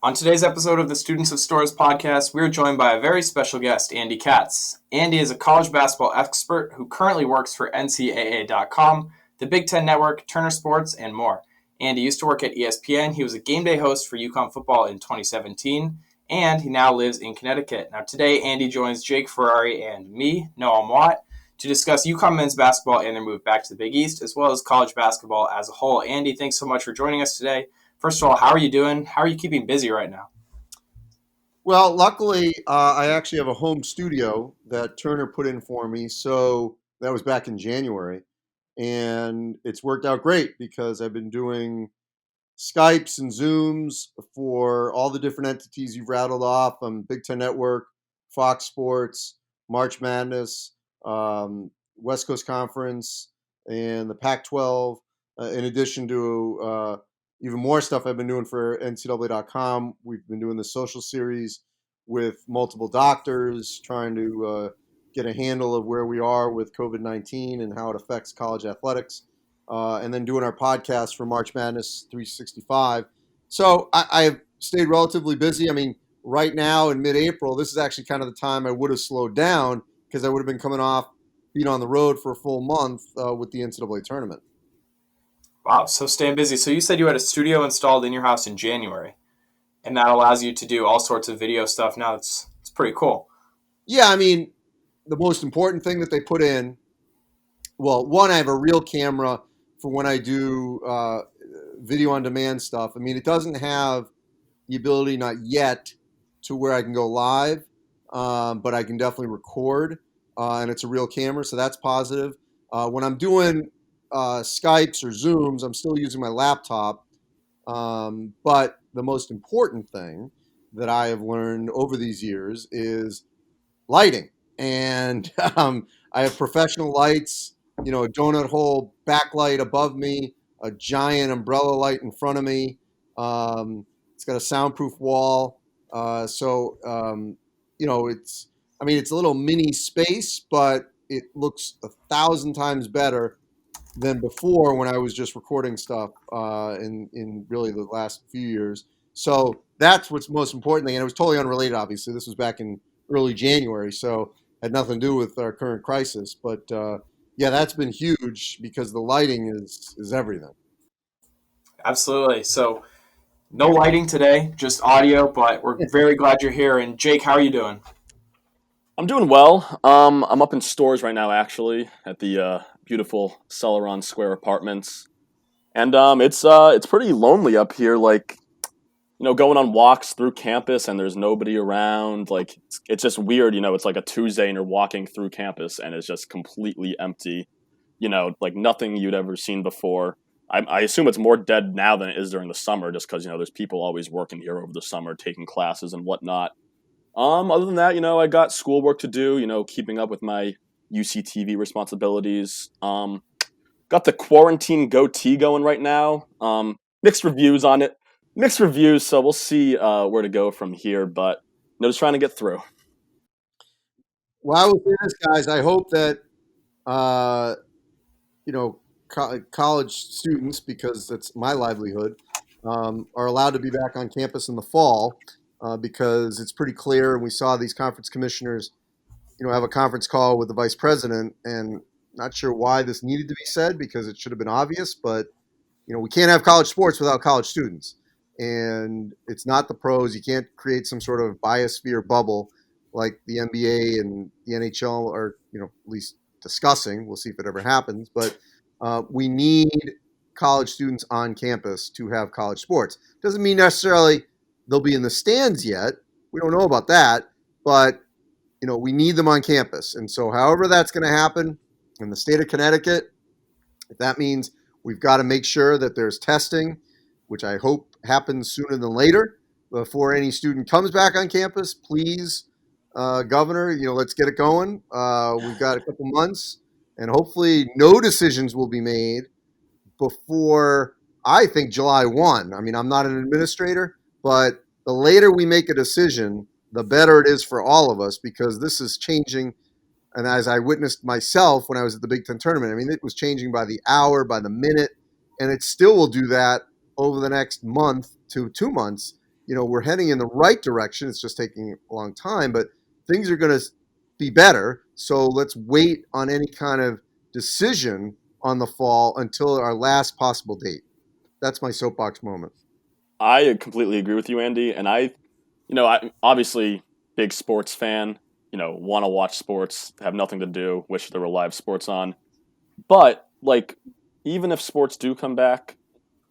On today's episode of the Students of Storrs podcast, we're joined by a very special guest, Andy Katz. Andy is a college basketball expert who currently works for NCAA.com, the Big Ten Network, Turner Sports, and more. Andy used to work at ESPN. He was a game day host for UConn football in 2017, and he now lives in Connecticut. Now today, Andy joins Jake Ferrari and me, Noam, to discuss UConn men's basketball and their move back to the Big East, as well as college basketball as a whole. Andy, thanks so much for joining us today. First of all, how are you doing? How are you keeping busy right now? Well, luckily, I actually have a home studio that Turner put in for me. So that was back in January. And it's worked out great because I've been doing Skypes and Zooms for all the different entities you've rattled off. Big Ten Network, Fox Sports, March Madness, West Coast Conference, and the Pac-12, in addition to even more stuff I've been doing for NCAA.com. We've been doing the social series with multiple doctors, trying to get a handle of where we are with COVID-19 and how it affects college athletics, and then doing our podcast for March Madness 365. So I've stayed relatively busy. I mean, right now in mid-April, this is actually kind of the time I would have slowed down because I would have been coming off being on the road for a full month with the NCAA tournament. Wow, so staying busy. So you said you had a studio installed in your house in January, and that allows you to do all sorts of video stuff now. It's pretty cool. Yeah, I mean, the most important thing that they put in, well, one, I have a real camera for when I do video on demand stuff. I mean, it doesn't have the ability, not yet, to where I can go live, but I can definitely record, and it's a real camera, so that's positive. When I'm doing Skypes or Zooms, I'm still using my laptop. But the most important thing that I have learned over these years is lighting. And I have professional lights, a donut hole backlight above me, a giant umbrella light in front of me. It's got a soundproof wall. It's a little mini space, but it looks 1,000 times better than before when I was just recording stuff in really the last few years. So that's what's most important thing. And it was totally unrelated, obviously. This was back in early January, so had nothing to do with our current crisis. But yeah, that's been huge because the lighting is everything. Absolutely. So no lighting today, just audio, but we're very glad you're here. And Jake, how are you doing? I'm doing well. I'm up in Storrs right now, actually, at the beautiful Celeron Square Apartments, and it's pretty lonely up here. Like, going on walks through campus and there's nobody around. Like, it's just weird. It's like a Tuesday and you're walking through campus and it's just completely empty. Like nothing you'd ever seen before. I assume it's more dead now than it is during the summer, just because there's people always working here over the summer, taking classes and whatnot. Other than that, I got schoolwork to do, keeping up with my UCTV responsibilities. Got the quarantine goatee going right now. Mixed reviews on it. So we'll see where to go from here, but just trying to get through. Well, I will say this, guys. I hope that, college students, because that's my livelihood, are allowed to be back on campus in the fall. Because it's pretty clear, and we saw these conference commissioners, have a conference call with the vice president, and not sure why this needed to be said because it should have been obvious, but we can't have college sports without college students, and it's not the pros. You can't create some sort of biosphere bubble like the NBA and the NHL are, at least discussing. We'll see if it ever happens, but we need college students on campus to have college sports. Doesn't mean necessarily they'll be in the stands yet. We don't know about that, but we need them on campus. And so however that's going to happen in the state of Connecticut, if that means we've got to make sure that there's testing, which I hope happens sooner than later, before any student comes back on campus, please, Governor, let's get it going. We've got a couple months, and hopefully no decisions will be made before, I think, July 1. I mean, I'm not an administrator, but the later we make a decision, the better it is for all of us, because this is changing. And as I witnessed myself when I was at the Big Ten tournament, I mean, it was changing by the hour, by the minute, and it still will do that over the next month to 2 months we're heading in the right direction. It's just taking a long time, but things are going to be better. So let's wait on any kind of decision on the fall until our last possible date. That's my soapbox moment. I completely agree with you, Andy. And I obviously big sports fan. Want to watch sports, have nothing to do, wish there were live sports on. But like, even if sports do come back,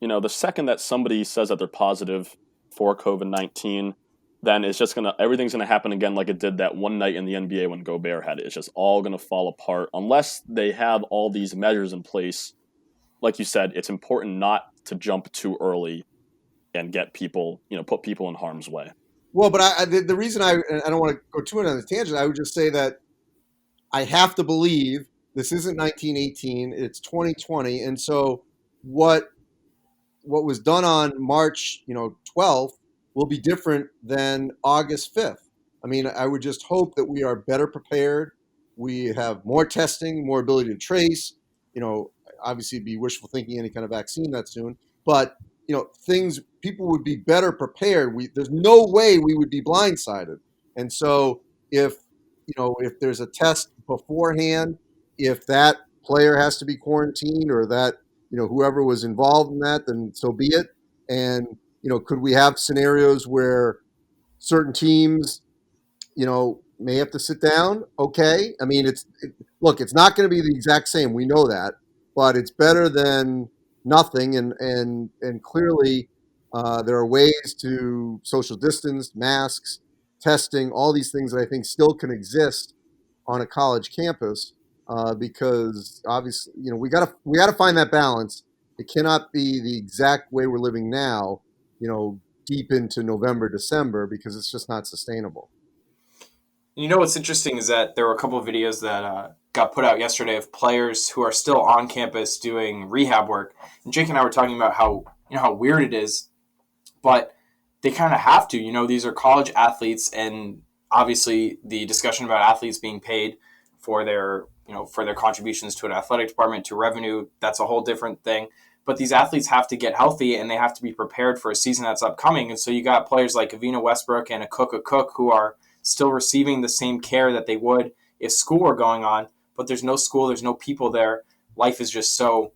the second that somebody says that they're positive for COVID-19, then everything's gonna happen again like it did that one night in the NBA when Gobert had it. It's just all gonna fall apart unless they have all these measures in place. Like you said, it's important not to jump too early and get people, put people in harm's way. Well, but the reason I don't want to go too much on this tangent, I would just say that I have to believe this isn't 1918, it's 2020, and so what was done on March 12th will be different than August 5th. I mean, I would just hope that we are better prepared. We have more testing, more ability to trace. Obviously, it'd be wishful thinking any kind of vaccine that soon, but people would be better prepared. There's no way we would be blindsided. And so if there's a test beforehand, if that player has to be quarantined or that, whoever was involved in that, then so be it. And, could we have scenarios where certain teams, may have to sit down? Okay. I mean, it's not going to be the exact same. We know that, but it's better than nothing. And clearly there are ways to social distance, masks, testing, all these things that I think still can exist on a college campus because obviously, we gotta find that balance. It cannot be the exact way we're living now, deep into November, December, because it's just not sustainable. What's interesting is that there were a couple of videos that got put out yesterday of players who are still on campus doing rehab work. And Jake and I were talking about how weird it is, but they kind of have to. These are college athletes, and obviously the discussion about athletes being paid for their contributions to an athletic department, to revenue, that's a whole different thing. But these athletes have to get healthy, and they have to be prepared for a season that's upcoming. And so you got players like Avina Westbrook and Cook who are still receiving the same care that they would if school were going on, but there's no school, there's no people there. Life is just so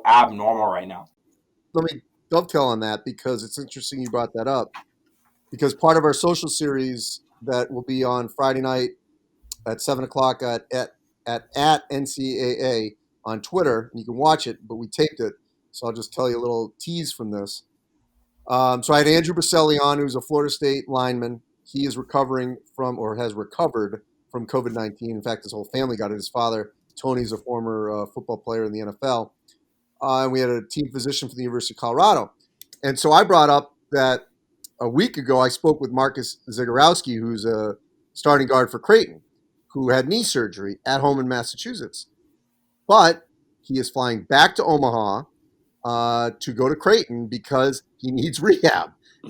abnormal right now. Let me dovetail on that because it's interesting you brought that up, because part of our social series that will be on Friday night at 7:00 at NCAA on Twitter, and you can watch it, but we taped it, so I'll just tell you a little tease from this. So I had Andrew Baselli on, who's a Florida State lineman. He is recovering from, or has recovered from, COVID-19. In fact, his whole family got it. His father, Tony's a former football player in the NFL. And we had a team physician from the University of Colorado. And so I brought up that a week ago I spoke with Marcus Zagorowski, who's a starting guard for Creighton, who had knee surgery at home in Massachusetts. But he is flying back to Omaha to go to Creighton because he needs rehab.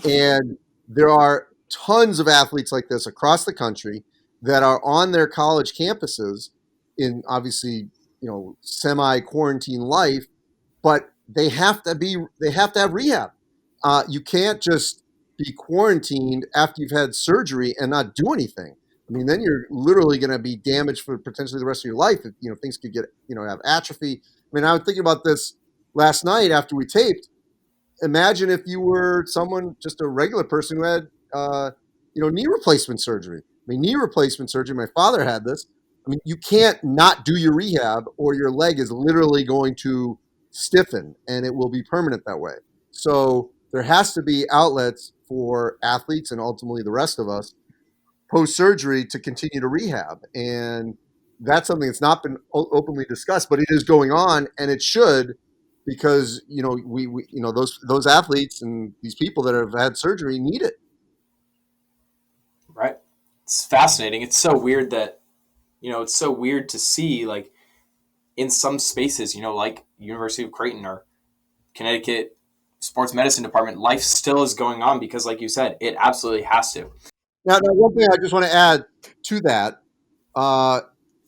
And there are tons of athletes like this across the country that are on their college campuses in obviously, semi-quarantine life, but they have to have rehab. You can't just be quarantined after you've had surgery and not do anything. I mean, then you're literally going to be damaged for potentially the rest of your life. If, things could get, have atrophy. I mean, I was thinking about this last night after we taped. Imagine if you were someone, just a regular person who had, knee replacement surgery. I mean, knee replacement surgery, my father had this. I mean, you can't not do your rehab or your leg is literally going to stiffen and it will be permanent that way. So there has to be outlets for athletes and ultimately the rest of us post-surgery to continue to rehab. And that's something that's not been openly discussed, but it is going on, and it should, because, we those athletes and these people that have had surgery need it. Right. It's fascinating. It's so weird that, it's so weird to see, like, in some spaces, like University of Creighton or Connecticut Sports Medicine Department, life still is going on because, like you said, it absolutely has to. Now, one thing I just want to add to that,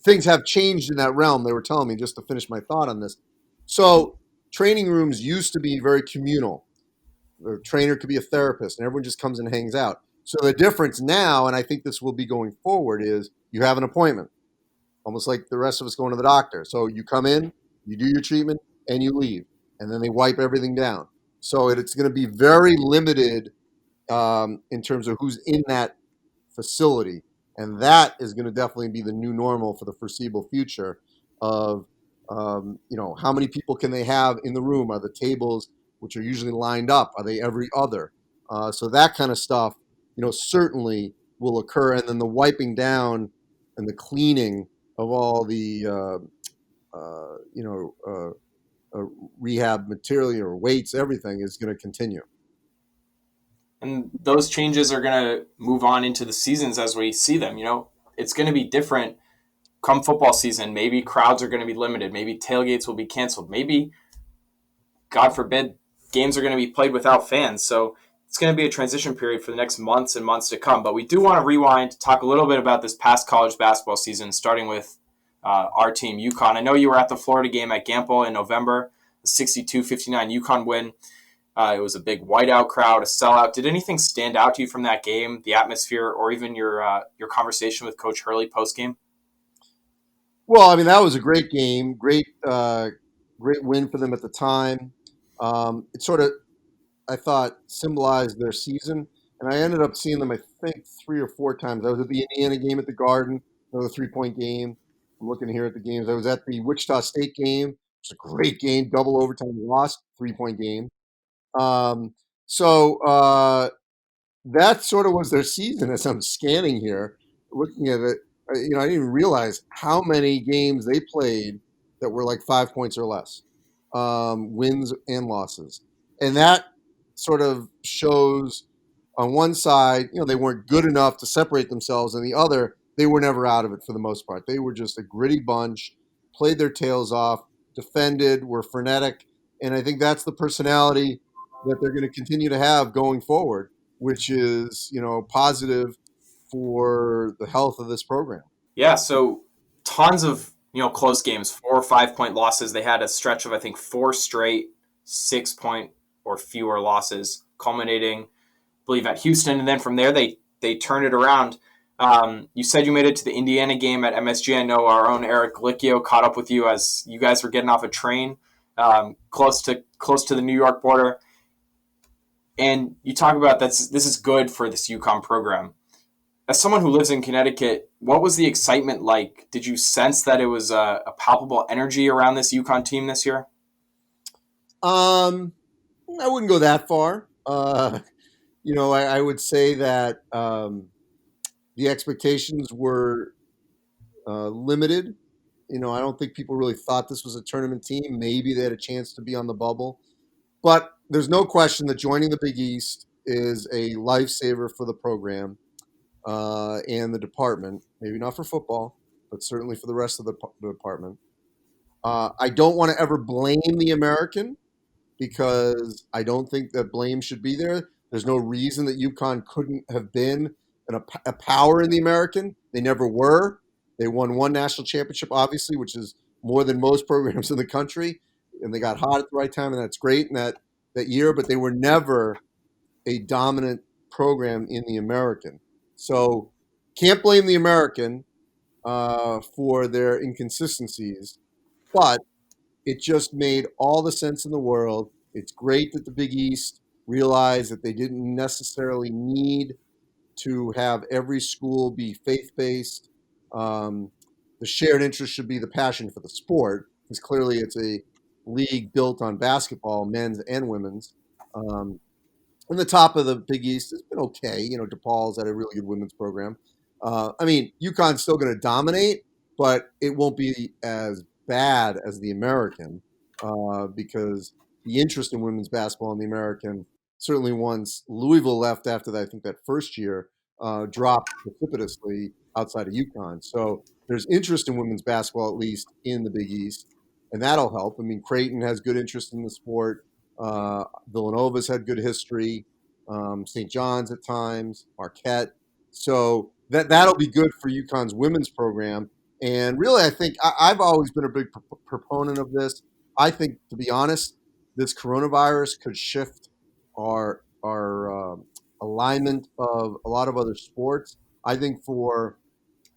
things have changed in that realm. They were telling me, just to finish my thought on this. So training rooms used to be very communal. the trainer could be a therapist, and everyone just comes and hangs out. So the difference now, and I think this will be going forward, is you have an appointment, almost like the rest of us going to the doctor. So you come in, you do your treatment, and you leave, and then they wipe everything down. So it's going to be very limited in terms of who's in that facility, and that is going to definitely be the new normal for the foreseeable future. Of how many people can they have in the room? Are the tables, which are usually lined up, are they every other? So that kind of stuff, certainly will occur, and then the wiping down and the cleaning of all the rehab material or weights, everything is going to continue. And those changes are going to move on into the seasons as we see them. It's going to be different come football season. Maybe crowds are going to be limited. Maybe tailgates will be canceled. Maybe, God forbid, games are going to be played without fans. So it's going to be a transition period for the next months and months to come. But we do want to rewind, talk a little bit about this past college basketball season, starting with our team, UConn. I know you were at the Florida game at Gamble in November, the 62-59 UConn win. It was a big whiteout crowd, a sellout. Did anything stand out to you from that game, the atmosphere, or even your conversation with Coach Hurley post-game? Well, I mean, that was a great game, great win for them at the time. It sort of, I thought, symbolized their season, and I ended up seeing them, I think, 3 or 4 times. I was at the Indiana game at the Garden, another 3-point game. I'm looking here at the games. I was at the Wichita State game. It was a great game, double overtime loss, 3-point game. So that sort of was their season. As I'm scanning here, looking at it, I didn't even realize how many games they played that were like 5 points or less, wins and losses. And that sort of shows on one side, they weren't good enough to separate themselves, and the other, they were never out of it for the most part. They were just a gritty bunch, played their tails off, defended, were frenetic, and I think that's the personality that they're going to continue to have going forward, which is, positive for the health of this program. Yeah, so tons of, close games, 4 or 5 point losses. They had a stretch of, I think, 4 straight 6-point or fewer losses, culminating, I believe, at Houston. And then from there, they turned it around. You said you made it to the Indiana game at MSG. I know our own Eric Licchio caught up with you as you guys were getting off a train close to the New York border. And you talk about this is good for this UConn program. As someone who lives in Connecticut, what was the excitement like? Did you sense that it was a palpable energy around this UConn team this year? I wouldn't go that far. I would say that the expectations were limited. I don't think people really thought this was a tournament team. Maybe they had a chance to be on the bubble. But there's no question that joining the Big East is a lifesaver for the program and the department. Maybe not for football, but certainly for the rest of the department. I don't want to ever blame the American, because I don't think that blame should be there. There's no reason that UConn couldn't have been a power in the American. They never were. They won 1 national championship, obviously, which is more than most programs in the country. And they got hot at the right time, and that's great in that year. But they were never a dominant program in the American. So can't blame the American for their inconsistencies. But it just made all the sense in the world. It's great that the Big East realized that they didn't necessarily need to have every school be faith-based. The shared interest should be the passion for the sport, because clearly it's a league built on basketball, men's and women's. And the top of the Big East has been okay. DePaul's had a really good women's program. UConn's still going to dominate, but it won't be as bad as the American, because the interest in women's basketball in the American, certainly once Louisville left after that, I think that first year, dropped precipitously outside of UConn. So there's interest in women's basketball, at least in the Big East, and that'll help. Creighton has good interest in the sport. Villanova's had good history. St. John's at times, Marquette. So that'll be good for UConn's women's program. And really, I think I've always been a big proponent of this. I think, to be honest, this coronavirus could shift our alignment of a lot of other sports. I think for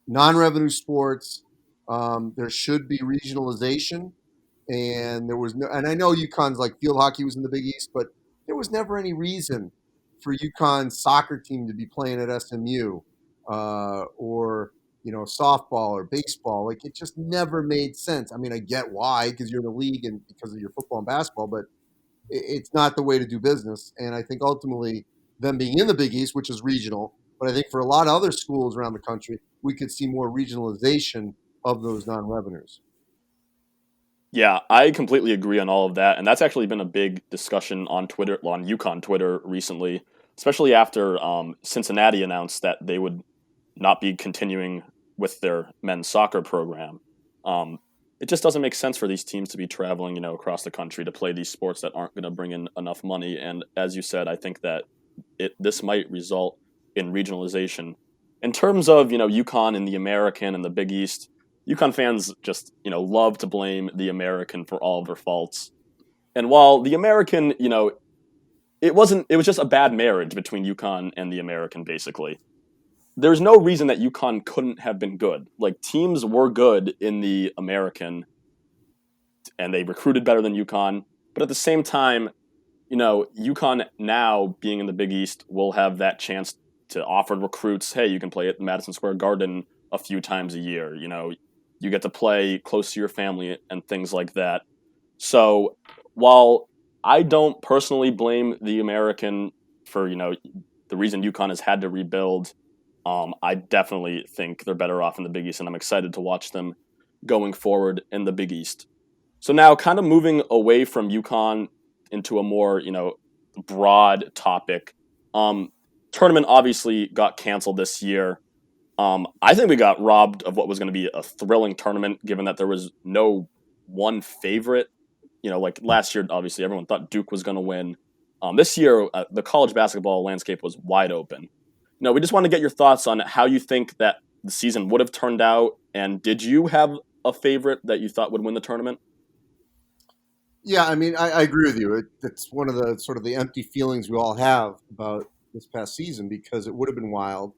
non-revenue sports, there should be regionalization, and there was no. And I know UConn's like field hockey was in the Big East, but there was never any reason for UConn's soccer team to be playing at SMU, or softball or baseball. Like it just never made sense. I mean, I get why, because you're in the league and because of your football and basketball, but it's not the way to do business. And I think ultimately, them being in the Big East, which is regional, but I think for a lot of other schools around the country, we could see more regionalization of those non-revenues. Yeah, I completely agree on all of that, and that's actually been a big discussion on Twitter, on UConn Twitter recently, especially after Cincinnati announced that they would not be continuing with their men's soccer program. It just doesn't make sense for these teams to be traveling, across the country to play these sports that aren't going to bring in enough money. And as you said, I think that this might result in regionalization. In terms of UConn and the American and the Big East, UConn fans just love to blame the American for all of their faults. And while the American, it was just a bad marriage between UConn and the American, basically. There's no reason that UConn couldn't have been good. Like, teams were good in the American, and they recruited better than UConn. But at the same time, UConn now being in the Big East will have that chance to offer recruits, hey, you can play at Madison Square Garden a few times a year. You get to play close to your family and things like that. So while I don't personally blame the American for, the reason UConn has had to rebuild, I definitely think they're better off in the Big East, and I'm excited to watch them going forward in the Big East. So now, kind of moving away from UConn into a more, broad topic. Tournament obviously got canceled this year. I think we got robbed of what was going to be a thrilling tournament, given that there was no one favorite. Like last year, obviously everyone thought Duke was going to win. This year, the college basketball landscape was wide open. We just want to get your thoughts on how you think that the season would have turned out, and did you have a favorite that you thought would win the tournament? Yeah, I mean, I agree with you. It's one of the sort of the empty feelings we all have about this past season because it would have been wild.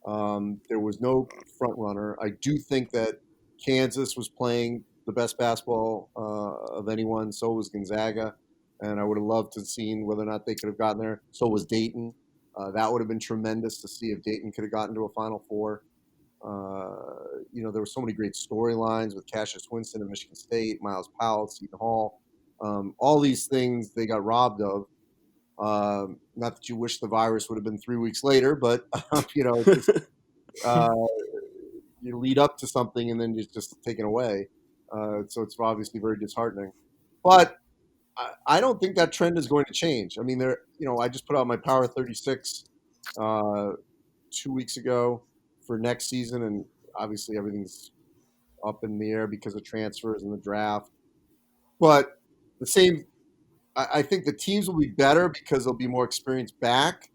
There was no front runner. I do think that Kansas was playing the best basketball of anyone. So was Gonzaga, and I would have loved to have seen whether or not they could have gotten there. So was Dayton. That would have been tremendous to see if Dayton could have gotten to a Final Four. There were so many great storylines with Cassius Winston at Michigan State, Miles Powell at Seton Hall. All these things they got robbed of. Not that you wish the virus would have been 3 weeks later, but just, you lead up to something and then it's just taken away. So it's obviously very disheartening. But I don't think that trend is going to change. I mean, I just put out my Power 36 2 weeks ago for next season, and obviously everything's up in the air because of transfers and the draft. But the same, I think the teams will be better because there'll be more experience back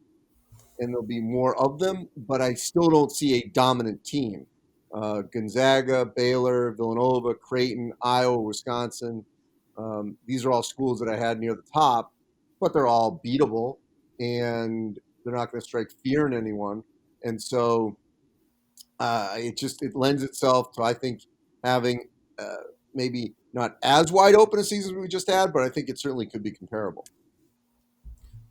and there'll be more of them, but I still don't see a dominant team. Gonzaga, Baylor, Villanova, Creighton, Iowa, Wisconsin. These are all schools that I had near the top, but they're all beatable and they're not going to strike fear in anyone. And so it lends itself to, I think, having maybe not as wide open a season as we just had, but I think it certainly could be comparable.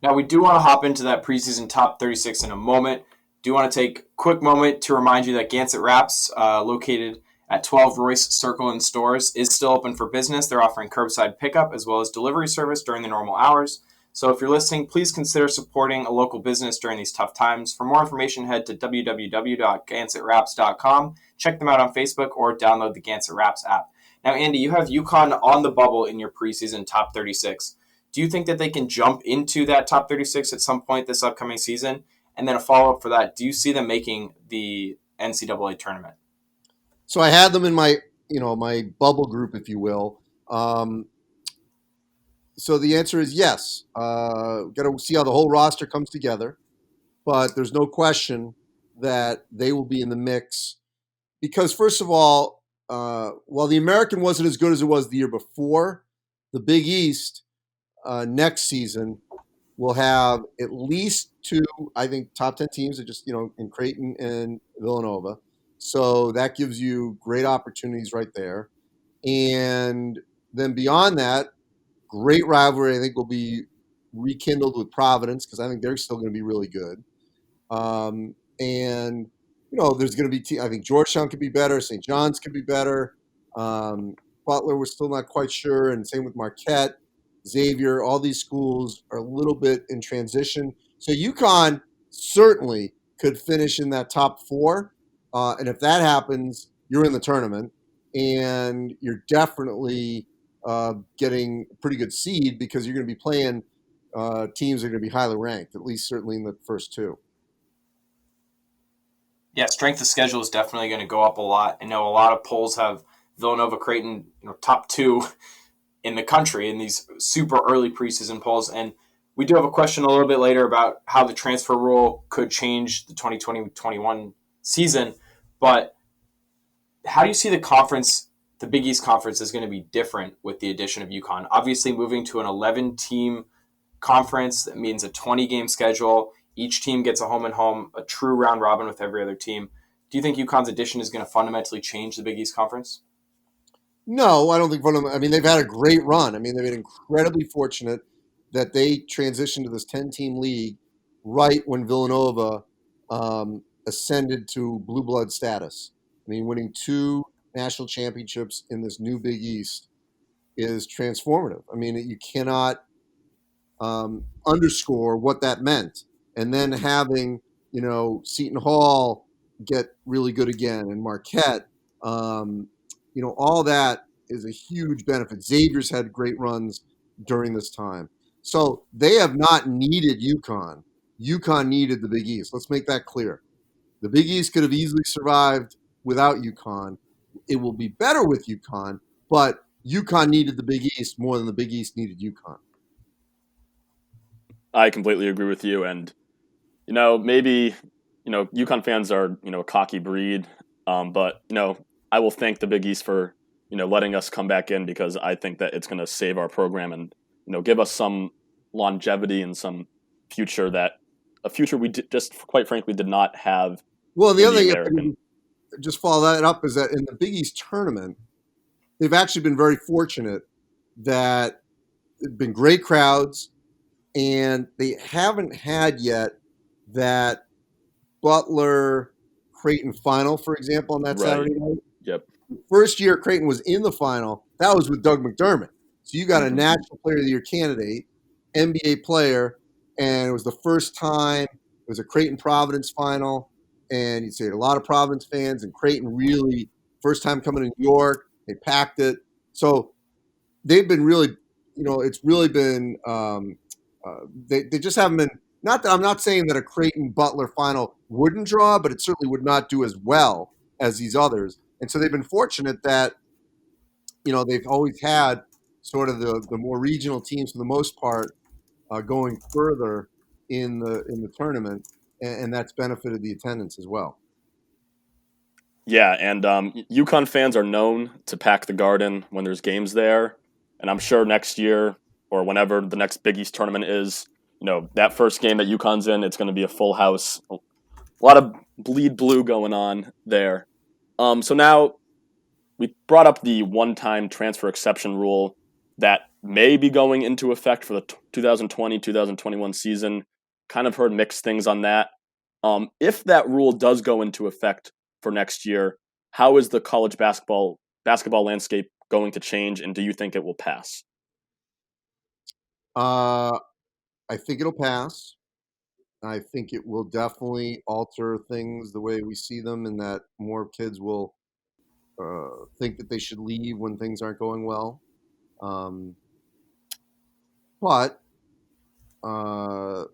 Now, we do want to hop into that preseason top 36 in a moment. Do want to take a quick moment to remind you that Gansett Wraps, located at 12 Royce Circle in Storrs, is still open for business. They're offering curbside pickup as well as delivery service during the normal hours. So if you're listening, please consider supporting a local business during these tough times. For more information, head to www.gansett.wraps.com. Check them out on Facebook or download the Gansett Wraps app. Now, Andy, you have UConn on the bubble in your preseason top 36. Do you think that they can jump into that top 36 at some point this upcoming season? And then a follow-up for that, do you see them making the NCAA tournament? So I had them in my bubble group, if you will. So the answer is yes. Got to see how the whole roster comes together. But there's no question that they will be in the mix. Because, first of all, while the American wasn't as good as it was the year before, the Big East next season will have at least two, I think, top 10 teams are just, in Creighton and Villanova. So that gives you great opportunities right there. And then beyond that, great rivalry, I think, will be rekindled with Providence because I think they're still going to be really good. And there's going to be. I think Georgetown could be better. St. John's could be better. Butler, we're still not quite sure, and same with Marquette, Xavier. All these schools are a little bit in transition. So UConn certainly could finish in that top four, and if that happens, you're in the tournament, and you're definitely getting a pretty good seed because you're going to be playing teams that are going to be highly ranked, at least certainly in the first two. Yeah, strength of schedule is definitely going to go up a lot. I know a lot of polls have Villanova, Creighton, top two in the country in these super early preseason polls. And we do have a question a little bit later about how the transfer rule could change the 2020-21 season. But how do you see the conference, the Big East Conference, is going to be different with the addition of UConn? Obviously, moving to an 11-team conference, that means a 20-game schedule. Each team gets a home and home, a true round robin with every other team. Do you think UConn's addition is going to fundamentally change the Big East Conference? No, I don't think fundamentally. I mean, they've had a great run. I mean, they've been incredibly fortunate that they transitioned to this 10-team league right when Villanova ascended to blue blood status. I mean, winning 2 national championships in this new Big East is transformative. I mean, you cannot underscore what that meant. And then having, Seton Hall get really good again and Marquette, all that is a huge benefit. Xavier's had great runs during this time. So they have not needed UConn. UConn needed the Big East. Let's make that clear. The Big East could have easily survived without UConn. It will be better with UConn, but UConn needed the Big East more than the Big East needed UConn. I completely agree with you. And, maybe, UConn fans are, a cocky breed. But, I will thank the Big East for, letting us come back in because I think that it's going to save our program and, give us some longevity and some future a future we just, quite frankly, did not have. Well, the other thing, just follow that up, is that in the Big East tournament, they've actually been very fortunate that there've been great crowds, and they haven't had yet that Butler Creighton final, for example, on that Saturday night. Yep. First year Creighton was in the final, that was with Doug McDermott. So you got a National Player of the Year candidate, NBA player, and it was the first time. It was a Creighton Providence final, and you'd say a lot of Providence fans, and Creighton really first time coming to New York, they packed it. So they've been really, it's really been. They just haven't been. Not that I'm not saying that a Creighton Butler final wouldn't draw, but it certainly would not do as well as these others. And so they've been fortunate that they've always had sort of the more regional teams for the most part going further in the tournament, and that's benefited the attendance as well. Yeah, and UConn fans are known to pack the Garden when there's games there, and I'm sure next year or whenever the next Big East tournament is, that first game that UConn's in, it's going to be a full house. A lot of bleed blue going on there. So now we brought up the one-time transfer exception rule that may be going into effect for the 2020-2021 season. Kind of heard mixed things on that. If that rule does go into effect for next year, how is the college basketball landscape going to change, and do you think it will pass? I think it'll pass. I think it will definitely alter things the way we see them, and that more kids will think that they should leave when things aren't going well. But I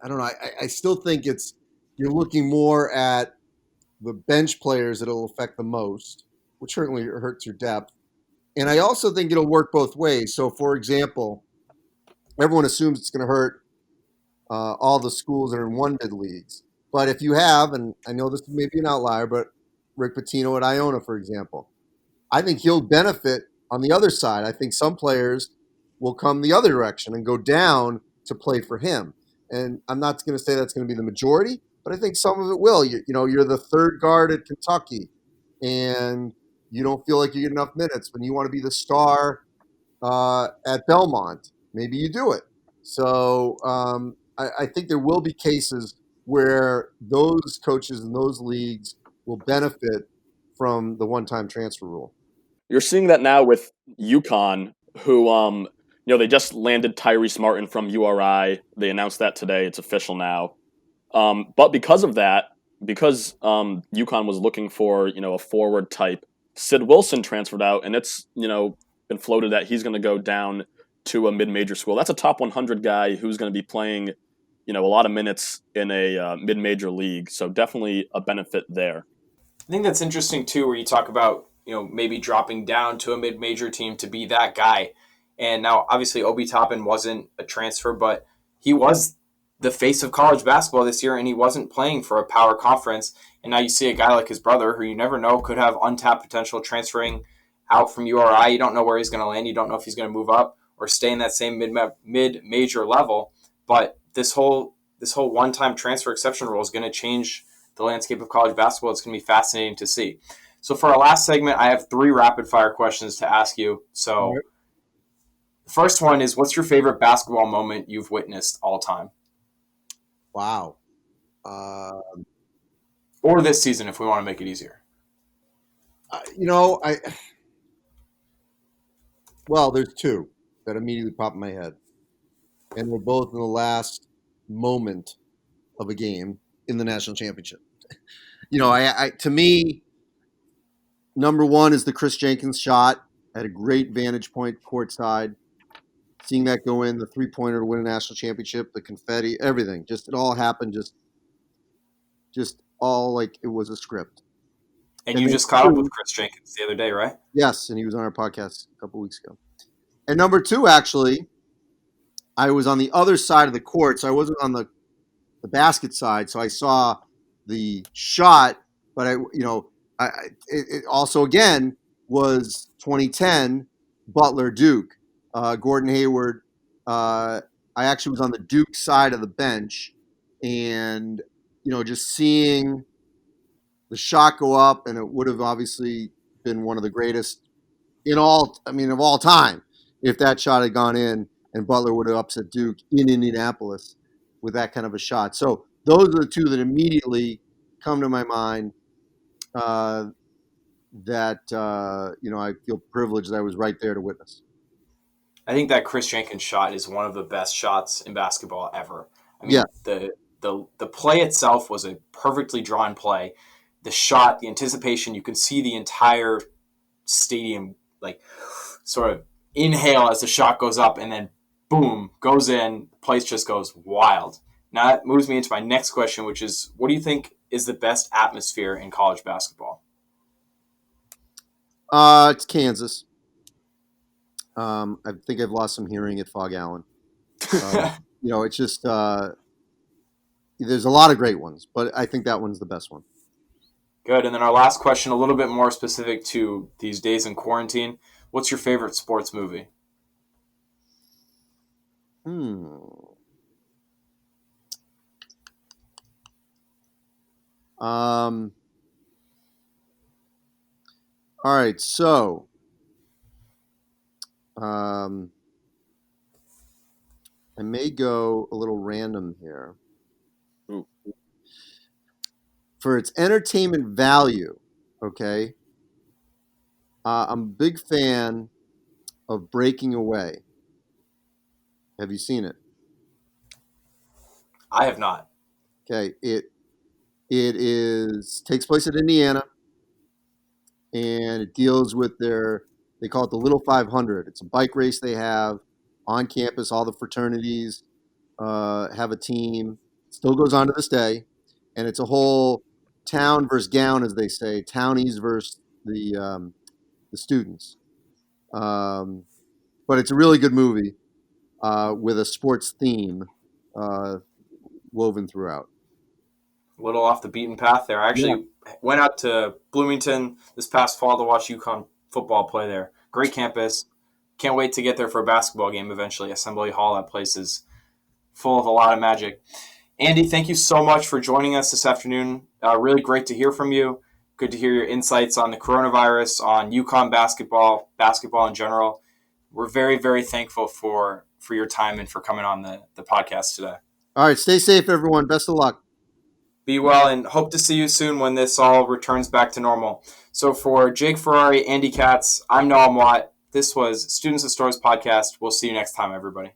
don't know. I still think you're looking more at the bench players that it'll affect the most, which certainly hurts your depth. And I also think it'll work both ways. So, for example, everyone assumes it's going to hurt all the schools that are in one bid leagues. But if you have, and I know this may be an outlier, but Rick Pitino at Iona, for example, I think he'll benefit on the other side. I think some players will come the other direction and go down to play for him. And I'm not going to say that's going to be the majority, but I think some of it will. You're the third guard at Kentucky, and you don't feel like you get enough minutes when you want to be the star at Belmont. Maybe you do it. So I think there will be cases where those coaches in those leagues will benefit from the one-time transfer rule. You're seeing that now with UConn, who they just landed Tyrese Martin from URI. They announced that today; it's official now. But because of that, because UConn was looking for a forward type, Sid Wilson transferred out, and it's been floated that he's going to go down to a mid-major school. That's a top 100 guy who's going to be playing a lot of minutes in a mid-major league. So definitely a benefit there. I think that's interesting too, where you talk about maybe dropping down to a mid-major team to be that guy. And now, obviously, Obi Toppin wasn't a transfer, but he was the face of college basketball this year, and he wasn't playing for a power conference. And now you see a guy like his brother, who you never know could have untapped potential, transferring out from URI. You don't know where he's going to land. You don't know if he's going to move up or stay in that same mid-major level. But this whole one-time transfer exception rule is going to change the landscape of college basketball. It's going to be fascinating to see. So for our last segment, I have 3 rapid-fire questions to ask you. So the first one is, what's your favorite basketball moment you've witnessed all time? Wow. Or this season, if we want to make it easier. There's 2 that immediately pop in my head. And we're both in the last moment of a game in the national championship. To me, number 1 is the Chris Jenkins shot at a great vantage point courtside. Seeing that go in, the 3-pointer to win a national championship, the confetti, everything. Just it all happened just all like it was a script. And you just caught up with Chris Jenkins the other day, right? Yes, and he was on our podcast a couple weeks ago. And number 2, actually, I was on the other side of the court, so I wasn't on the basket side, so I saw the shot, but it also again was 2010 Butler Duke, Gordon Hayward. I actually was on the Duke side of the bench, and just seeing the shot go up, and it would have obviously been one of the greatest of all time if that shot had gone in and Butler would have upset Duke in Indianapolis with that kind of a shot. So those are the 2 that immediately come to my mind that I feel privileged that I was right there to witness. I think that Chris Jenkins shot is one of the best shots in basketball ever. I mean, the play itself was a perfectly drawn play. The shot, the anticipation, you can see the entire stadium like sort of inhale as the shot goes up, and then boom, goes in. The place just goes wild. Now that moves me into my next question, which is, what do you think is the best atmosphere in college basketball? It's Kansas. I think I've lost some hearing at Fog Allen. It's just there's a lot of great ones, but I think that one's the best one. Good. And then our last question, a little bit more specific to these days in quarantine. What's your favorite sports movie? All right, so I may go a little random here. Ooh. For its entertainment value, okay, I'm a big fan of Breaking Away. Have you seen it? I have not. Okay, it takes place in Indiana, and it deals with they call it the Little 500. It's a bike race they have on campus. All the fraternities have a team. Still goes on to this day, and it's a whole town versus gown, as they say, townies versus the students. But it's a really good movie with a sports theme woven throughout. A little off the beaten path there. I actually went out to Bloomington this past fall to watch UConn football play there. Great campus, can't wait to get there for a basketball game eventually. Assembly Hall, that place is full of a lot of magic. Andy, thank you so much for joining us this afternoon. Really great to hear from you. Good to hear your insights on the coronavirus, on UConn basketball in general. We're very, very thankful for your time and for coming on the podcast today. All right, stay safe, everyone. Best of luck. Be well, and hope to see you soon when this all returns back to normal. So for Jake Ferrari, Andy Katz, I'm Noam Watt. This was Students of Storrs podcast. We'll see you next time, everybody.